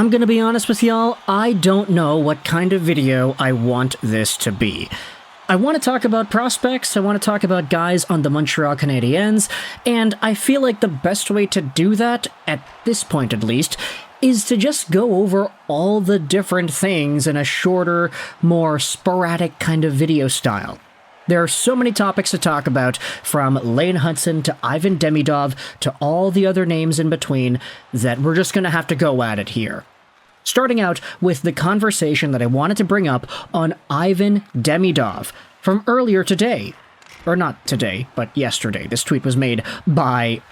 I'm gonna be honest with y'all, I don't know what kind of video I want this to be. I want to talk about prospects, I want to talk about guys on the Montreal Canadiens, and I feel like the best way to do that, at this point at least, is to just go over all the different things in a shorter, more sporadic kind of video style. There are so many topics to talk about, from Lane Hutson to Ivan Demidov to all the other names in between, that we're just going to have to go at it here. Starting out with the conversation that I wanted to bring up on Ivan Demidov from earlier today. Or not today, but yesterday. This tweet was made by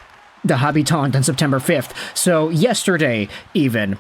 the Habitant on September 5th, so yesterday even.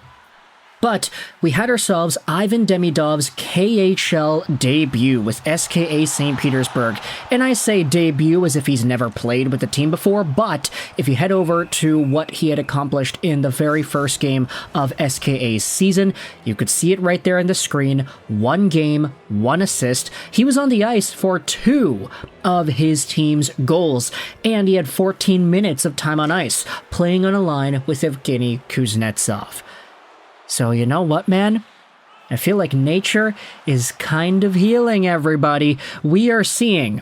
But we had ourselves Ivan Demidov's KHL debut with SKA St. Petersburg. And I say debut as if he's never played with the team before, but if you head over to what he had accomplished in the very first game of SKA's season, you could see it right there on the screen. 1 game, 1 assist. He was on the ice for 2 of his team's goals, and he had 14 minutes of time on ice, playing on a line with Evgeny Kuznetsov. So you know what, man? I feel like nature is kind of healing everybody. We are seeing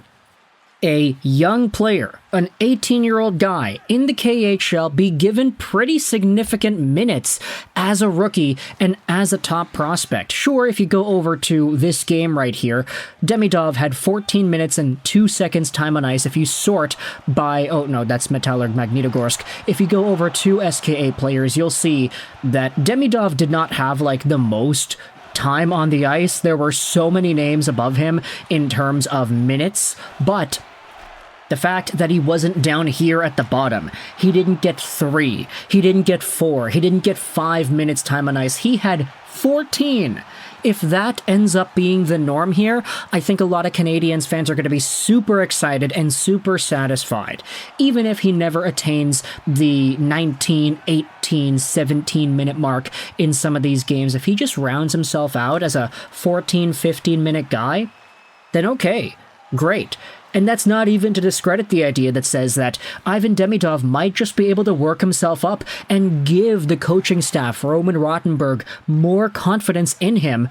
a young player, an 18-year-old guy in the KHL, be given pretty significant minutes as a rookie and as a top prospect. Sure, if you go over to this game right here, Demidov had 14 minutes and 2 seconds time on ice. If you sort by, oh no, that's Metallurg Magnitogorsk. If you go over to SKA players, you'll see that Demidov did not have like the most time on the ice. There were so many names above him in terms of minutes, but the fact that he wasn't down here at the bottom, he didn't get 3, he didn't get 4, he didn't get 5 minutes time on ice, he had 14. If that ends up being the norm here, I think a lot of Canadiens fans are going to be super excited and super satisfied. Even if he never attains the 19, 18, 17-minute mark in some of these games, if he just rounds himself out as a 14, 15-minute guy, then okay, great. And that's not even to discredit the idea that says that Ivan Demidov might just be able to work himself up and give the coaching staff, Roman Rottenberg, more confidence in him,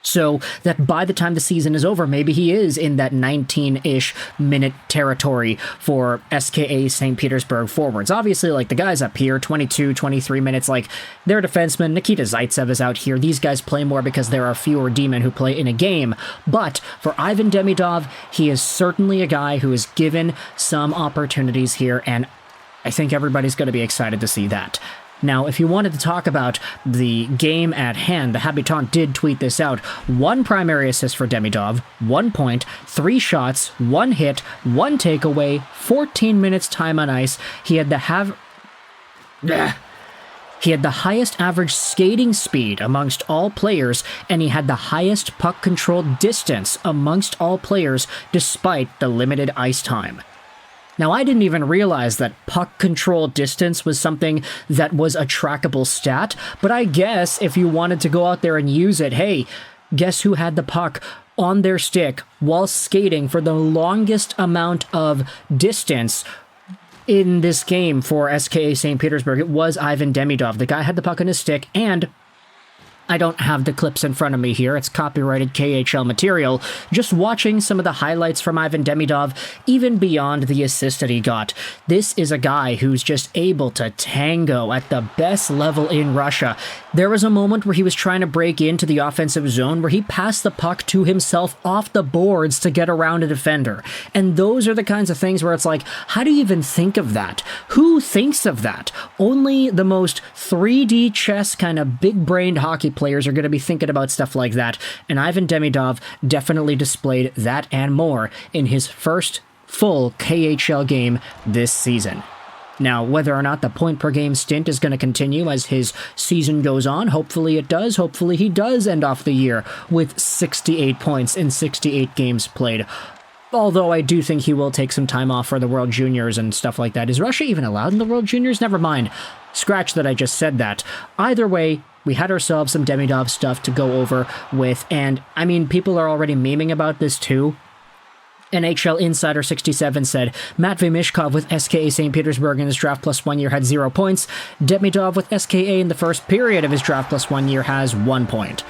so that by the time the season is over, maybe he is in that 19-ish minute territory for SKA St. Petersburg forwards. Obviously, like, the guys up here, 22, 23 minutes, like, they're defensemen. Nikita Zaitsev is out here. These guys play more because there are fewer D-men who play in a game. But for Ivan Demidov, he is certainly a guy who is given some opportunities here, and I think everybody's going to be excited to see that. Now, if you wanted to talk about the game at hand, the Habitant did tweet this out. 1 primary assist for Demidov, 1 point, 3 shots, 1 hit, 1 takeaway, 14 minutes time on ice. He had the highest average skating speed amongst all players, and he had the highest puck control distance amongst all players despite the limited ice time. Now, I didn't even realize that puck control distance was something that was a trackable stat, but I guess if you wanted to go out there and use it, hey, guess who had the puck on their stick while skating for the longest amount of distance in this game for SKA St. Petersburg? It was Ivan Demidov. The guy had the puck on his stick, and I don't have the clips in front of me here, it's copyrighted KHL material. Just watching some of the highlights from Ivan Demidov, even beyond the assist that he got, this is a guy who's just able to tango at the best level in Russia. There was a moment where he was trying to break into the offensive zone where he passed the puck to himself off the boards to get around a defender. And those are the kinds of things where it's like, how do you even think of that? Who thinks of that? Only the most 3D chess kind of big-brained hockey players are going to be thinking about stuff like that, and Ivan Demidov definitely displayed that and more in his first full KHL game this season. Now, whether or not the point-per-game stint is going to continue as his season goes on, hopefully it does. Hopefully he does end off the year with 68 points in 68 games played. Although I do think he will take some time off for the World Juniors and stuff like that. Is Russia even allowed in the World Juniors? Never mind. Scratch that I just said that. Either way, we had ourselves some Demidov stuff to go over with, and, I mean, people are already memeing about this too. NHL Insider 67 said, Matvei Michkov with SKA St. Petersburg in his draft plus 1 year had 0 points. Demidov with SKA in the first period of his draft plus 1 year has 1 point.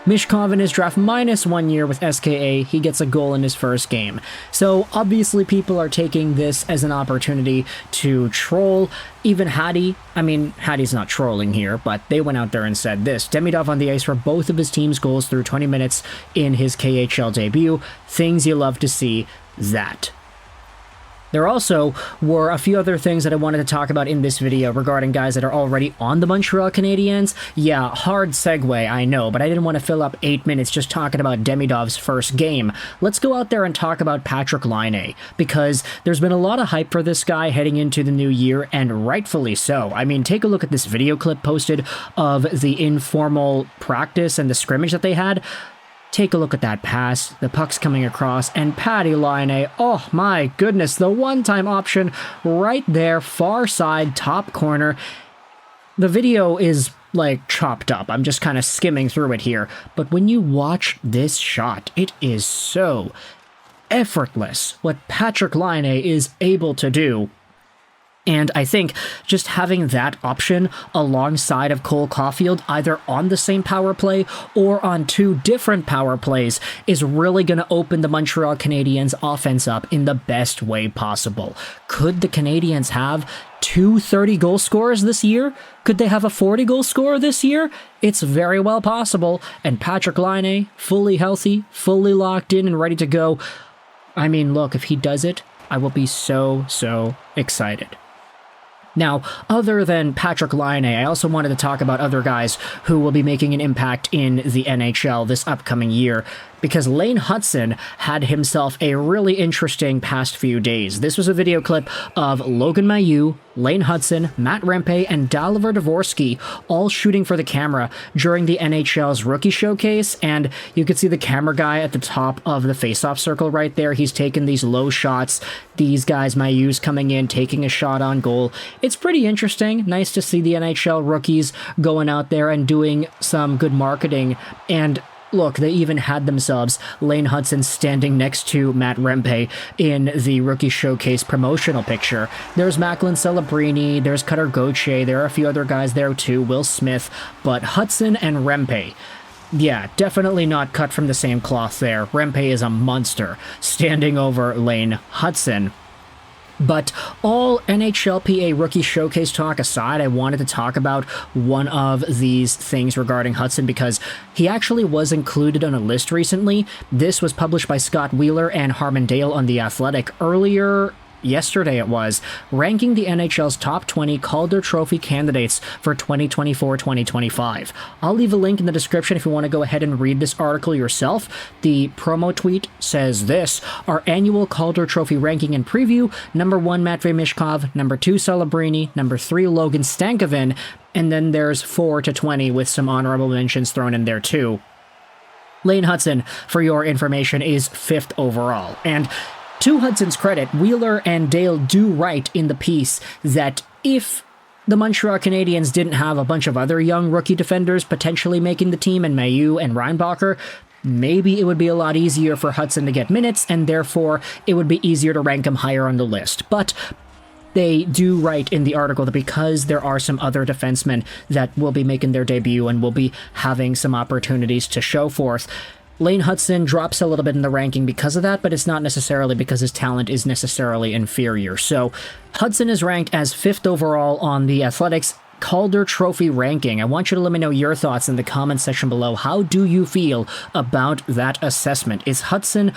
Michkov in his draft minus 1 year with SKA, he gets a goal in his first game. So obviously people are taking this as an opportunity to troll. Even Hattie, Hattie's not trolling here, but they went out there and said this. Demidov on the ice for both of his team's goals through 20 minutes in his KHL debut. Things you love to see, that. There also were a few other things that I wanted to talk about in this video regarding guys that are already on the Montreal Canadiens. Yeah, hard segue, I know, but I didn't want to fill up 8 minutes just talking about Demidov's first game. Let's go out there and talk about Patrik Laine, because there's been a lot of hype for this guy heading into the new year, and rightfully so. Take a look at this video clip posted of the informal practice and the scrimmage that they had. Take a look at that pass, the puck's coming across, and Patty Laine, oh my goodness, the one-time option right there, far side, top corner. The video is, chopped up. I'm just kind of skimming through it here. But when you watch this shot, it is so effortless what Patrik Laine is able to do. And I think just having that option alongside of Cole Caulfield, either on the same power play or on 2 different power plays, is really going to open the Montreal Canadiens offense up in the best way possible. Could the Canadiens have 2 30-goal scorers this year? Could they have a 40-goal scorer this year? It's very well possible. And Patrik Laine, fully healthy, fully locked in and ready to go. Look, if he does it, I will be so excited. Now, other than Patrik Laine, I also wanted to talk about other guys who will be making an impact in the NHL this upcoming year, because Lane Hutson had himself a really interesting past few days. This was a video clip of Logan Mailloux, Lane Hutson, Matt Rempe, and Dalibor Dvorsky all shooting for the camera during the NHL's rookie showcase, and you could see the camera guy at the top of the face-off circle right there. He's taking these low shots. These guys, Mailloux's coming in, taking a shot on goal. It's pretty interesting. Nice to see the NHL rookies going out there and doing some good marketing. And look, they even had themselves Lane Hutson standing next to Matt Rempe in the Rookie Showcase promotional picture. There's Macklin, Celebrini, there's Cutter Gauthier, there are a few other guys there too, Will Smith, but Hutson and Rempe, yeah, definitely not cut from the same cloth there. Rempe is a monster, standing over Lane Hutson. But all NHLPA Rookie Showcase talk aside, I wanted to talk about one of these things regarding Hutson because he actually was included on a list recently. This was published by Scott Wheeler and Harmon Dale on The Athletic yesterday it was, ranking the NHL's top 20 Calder Trophy candidates for 2024-2025. I'll leave a link in the description if you want to go ahead and read this article yourself. The promo tweet says this: our annual Calder Trophy ranking and preview, number 1 Matvei Michkov, number 2 Celebrini, number 3 Logan Stankoven, and then there's 4 to 20 with some honorable mentions thrown in there too. Lane Hutson, for your information, is 5th overall, and to Hudson's credit, Wheeler and Dale do write in the piece that if the Montreal Canadiens didn't have a bunch of other young rookie defenders potentially making the team, and Mailloux and Reinbacher, maybe it would be a lot easier for Hutson to get minutes, and therefore it would be easier to rank him higher on the list. But they do write in the article that because there are some other defensemen that will be making their debut and will be having some opportunities to show forth, Lane Hutson drops a little bit in the ranking because of that, but it's not necessarily because his talent is necessarily inferior. So Hutson is ranked as 5th overall on the Athletics Calder Trophy ranking. I want you to let me know your thoughts in the comment section below. How do you feel about that assessment? Is Hutson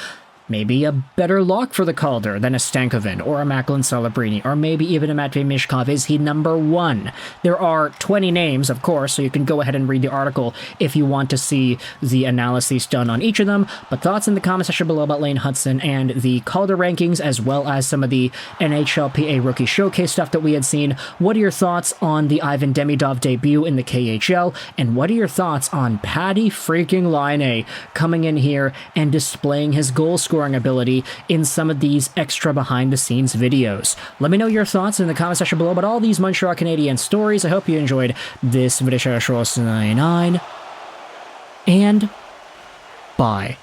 maybe a better lock for the Calder than a Stankoven or a Macklin Celebrini, or maybe even a Matvei Michkov? Is he number 1? There are 20 names, of course, so you can go ahead and read the article if you want to see the analyses done on each of them. But thoughts in the comment section below about Lane Hutson and the Calder rankings, as well as some of the NHLPA Rookie Showcase stuff that we had seen. What are your thoughts on the Ivan Demidov debut in the KHL? And what are your thoughts on Patty freaking Laine coming in here and displaying his goal scoring ability in some of these extra behind-the-scenes videos? Let me know your thoughts in the comment section below about all these Montreal Canadiens stories. I hope you enjoyed this video. And bye.